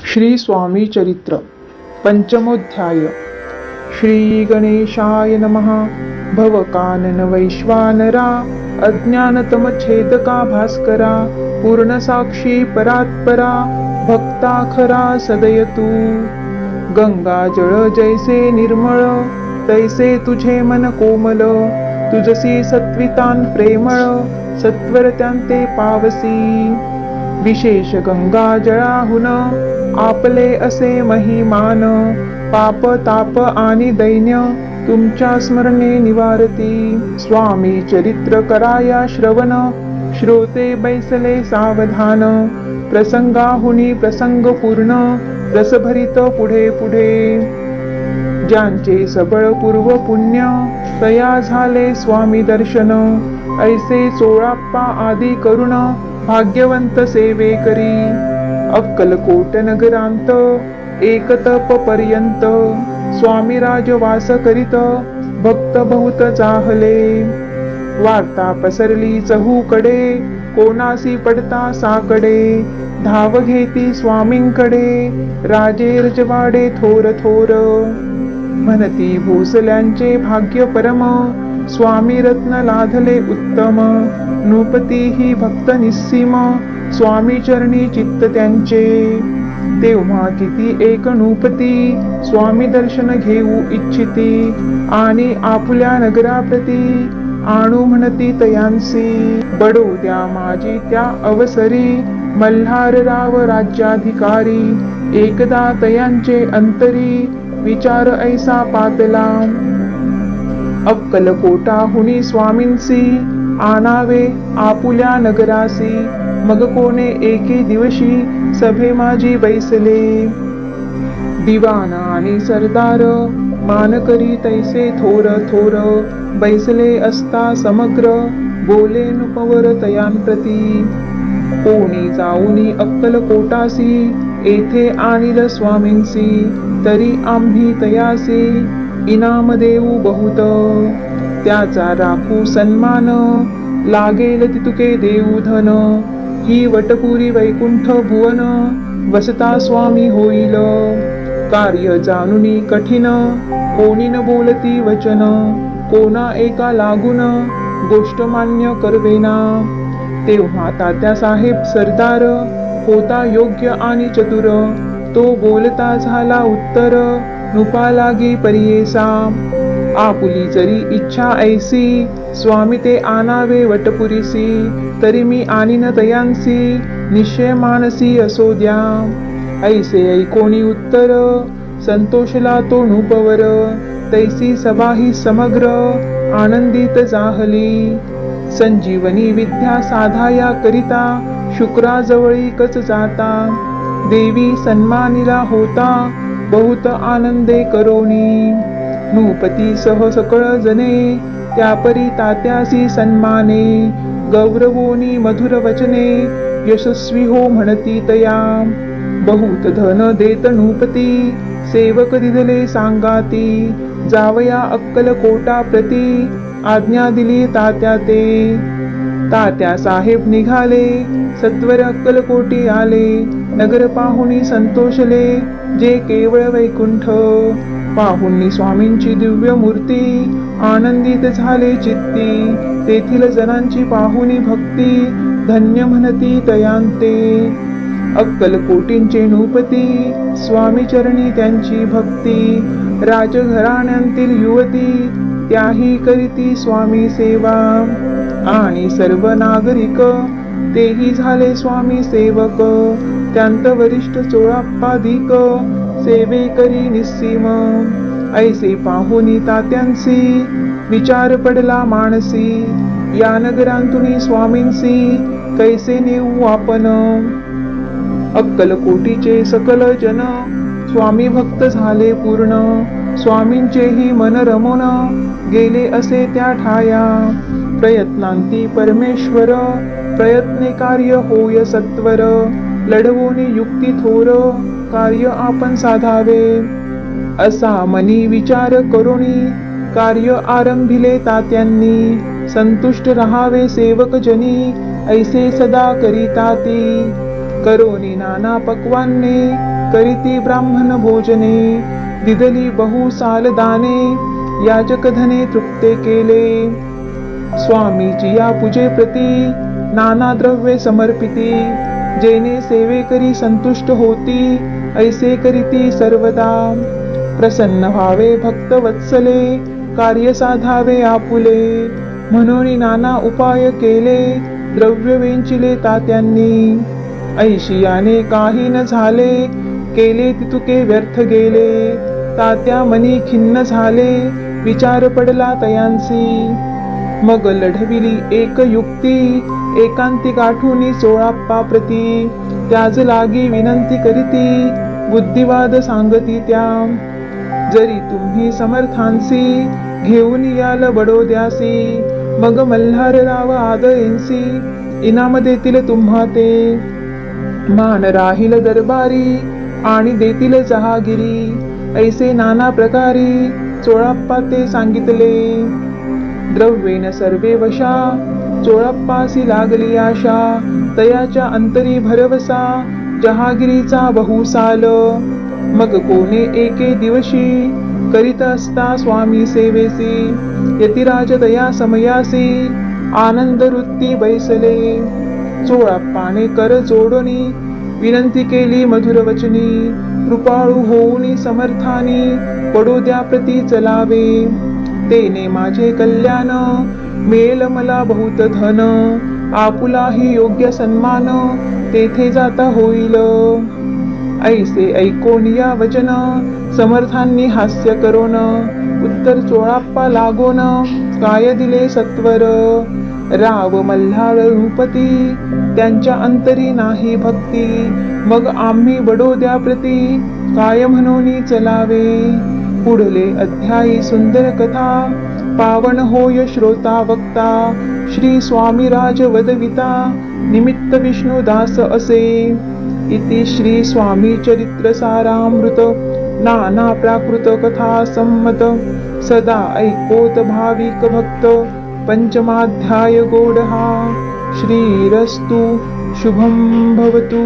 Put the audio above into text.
श्री स्वामी चरित्र पंचमोध्याय। श्री गणेशाय नमः। भवकानन वैश्वानरा अज्ञानतमच्छेदका भास्करा पूर्ण साक्षी परात्परा भक्ता खरा सदयतु। गंगा जळ जैसे निर्मळ तैसे तुझे मन कोमल तुझसी सत्वितान प्रेमळ सत्वर त्यांते पावसी। विशेष गंगा जळाहुन आपले असे महिमान पाप ताप आणि दैन्य तुमच्या स्मरणे निवारती। स्वामी चरित्र कराया श्रवण श्रोते बैसले सावधान प्रसंगाहुनी प्रसंग पूर्ण रसभरित पुढे पुढे। ज्यांचे सबळ पूर्व पुण्य तया झाले स्वामी दर्शन ऐसे चोळाप्पा आदी करुण भाग्यवंत सेवे करी। अक्कलकोट नगरांत एक तप पर्यंत स्वामी राजवास करीत भक्त बहुत जाहले। वार्ता पसरली चहूकडे कोणासी पडता साकडे धाव घेती स्वामींकडे राजे रजवाडे थोर थोर। म्हणती भोसल्यांचे भाग्य परम स्वामी रत्न लाधले उत्तम नृपती ही भक्त निस्सीम स्वामी चरणी चित्त त्यांचे। तेव्हा किती एक नृपती स्वामी दर्शन घेऊ इच्छिती आणि आपुल्या नगराप्रती आणू म्हणती तयांसी। बडो द्या माझी त्या अवसरी मल्हारराव राज्याधिकारी एकदा तयांचे अंतरी विचार ऐसा पातला। अक्कलकोटाहुनी स्वामींसी आणावे आपुल्या नगरासी मग कोणे एके दिवशी सभे माझी बैसले। दिवाण आणि सरदार मानकरी तैसे थोर थोर बैसले असता समग्र बोले नुपवर तयांप्रती। कोणी जाऊनी अक्कलकोटासी येथे आणिल स्वामींसी तरी आम्ही तयासी इनाम देऊ बहुत। त्याचा राखू सन्मान लागेल तितुके देऊ धन ही वटपुरी वैकुंठ भुवन वसता स्वामी होईल। कार्य जाणुनी कठीण कोणी न बोलती वचन कोणा एका लागून गोष्ट मान्य करवेना। तेव्हा तात्या साहेब सरदार होता योग्य आणि चतुर तो बोलता झाला उत्तर नुपा लागी परियेसा। आपुली जरी इच्छा ऐसी स्वामी ते आणावे वटपुरीसी तरी मी आणीन तयांसी निश्चय मानसी असो द्या। ऐसे ऐकोणी उत्तर संतोषला तो नृपवर तैसी सभाही समग्र आनंदित जाहली। संजीवनी विद्या साधाया करिता शुक्राजवळी कच जाता देवी सन्मानिला होता बहुत आनंदे करोनी। नृपती सह सकळ जने त्यापरी तात्यासी सन्माने गौरवोनी मधुर वचने यशस्वी हो म्हणती तया। बहुत धन देत नृपती सेवक दिधले सांगाती जावया अक्कलकोटा प्रती आज्ञा दिली तात्या ते। तात्या साहेब निघाले सत्वर अक्कलकोटी आले नगर पाहुणी संतोषले जे केवळ वैकुंठ। पाहुणी स्वामींची दिव्य मूर्ती आनंदित झाले चित्ती तेथील जनांची पाहुणी भक्ती धन्य म्हणती तयांते। अक्कलकोटींचे नृपती स्वामी चरणी त्यांची भक्ती राजघराण्यांतील युवती त्याही करीती स्वामी सेवा आणि सर्व नागरिक तेही झाले स्वामी सेवक। त्यांत वरिष्ठ चोळाप्पाधिक सेवे करी निस्सीम। ऐसे पाहुनी तात्यांसी विचार पडला मानसी या नगरांतुनी स्वामींसी कैसे नेऊ आपण। अक्कलकोटीचे सकल जन स्वामी भक्त झाले पूर्ण स्वामींचेही मन रमोन गेले असे त्या ठाया। प्रयत्नांती परमेश्वर प्रयत्ने कार्य होय सत्वर लढवोनी युक्ती थोर कार्य आपण साधावे। असा मनी विचार करोनी कार्य आरंभिले तात्यांनी संतुष्ट रहावे सेवक जनी ऐसे सदा करीताती। करोनी नाना पक्वान्ने करीती ब्राह्मण भोजने दिदली बहु साल दाने याजक धने तृप्ते केले स्वामीची या पूजे प्रती नाना द्रव्ये समर्पिती जेने सेवे करी संतुष्ट होती ऐसे करीती सर्वदा प्रसन्न व्हावे भक्त वत्सले कार्य साधावे आपुले म्हणून नाना उपाय केले द्रव्य वेंचिले तात्यांनी ऐशियाने काही न झाले केले तितुके व्यर्थ गेले तात्या मनी खिन्न झाले विचार पडला तयांसी मग लढविली एक युक्ती एकांती गाठुनी सोळाप्पा प्रती त्याज लागी विनंती करीती बुद्धिवाद सांगती त्या जरी तुम्ही समर्थांसी घेऊन याल बडोद्यासी मग मल्हारराव आदळेंसी इनाम देतील तुम्हा ते मान राहील दरबारी आणि देतील जहागिरी ऐसे नाना प्रकारी चोळाप्पा ते सांगितले द्रव्येन सर्वे वशा चोळाप्पासी लागली आशा तयाच्या अंतरी भरवसा जहागिरीचा बहुसाल मग कोणे एके दिवशी करीत असता स्वामी सेवेसी यतिराज दया समयासी आनंद वृत्ती बैसले चोळाप्पाने कर जोडोनी विनंती केली मधुर वचनी कृपाळू होऊनी समर्थानी बडोद्या प्रती चलावे तेने माझे कल्याण मिळेल मला बहुत धन आपुलाही योग्य सन्मान तेथे जाता होईल ऐसे ऐकोन या वचन समर्थांनी हास्य करोन उत्तर चोळाप्पा लागोन काय दिले सत्वर राव मल्हार रूपती त्यांच्या अंतरी नाही भक्ती मग आम्ही बडोद्या प्रती काय म्हणून चलावे पुढले अध्यायी सुंदर कथा पावन होय श्रोता वक्ता श्री स्वामीराज वदविता निमित्त विष्णुदास असे इति श्री स्वामी चरित्र सारामृत नाना प्राकृत कथा संमत सदा ऐकोत भाविक भक्त पंचमाध्याय गोडहा श्रीरस्तु शुभं भवतु।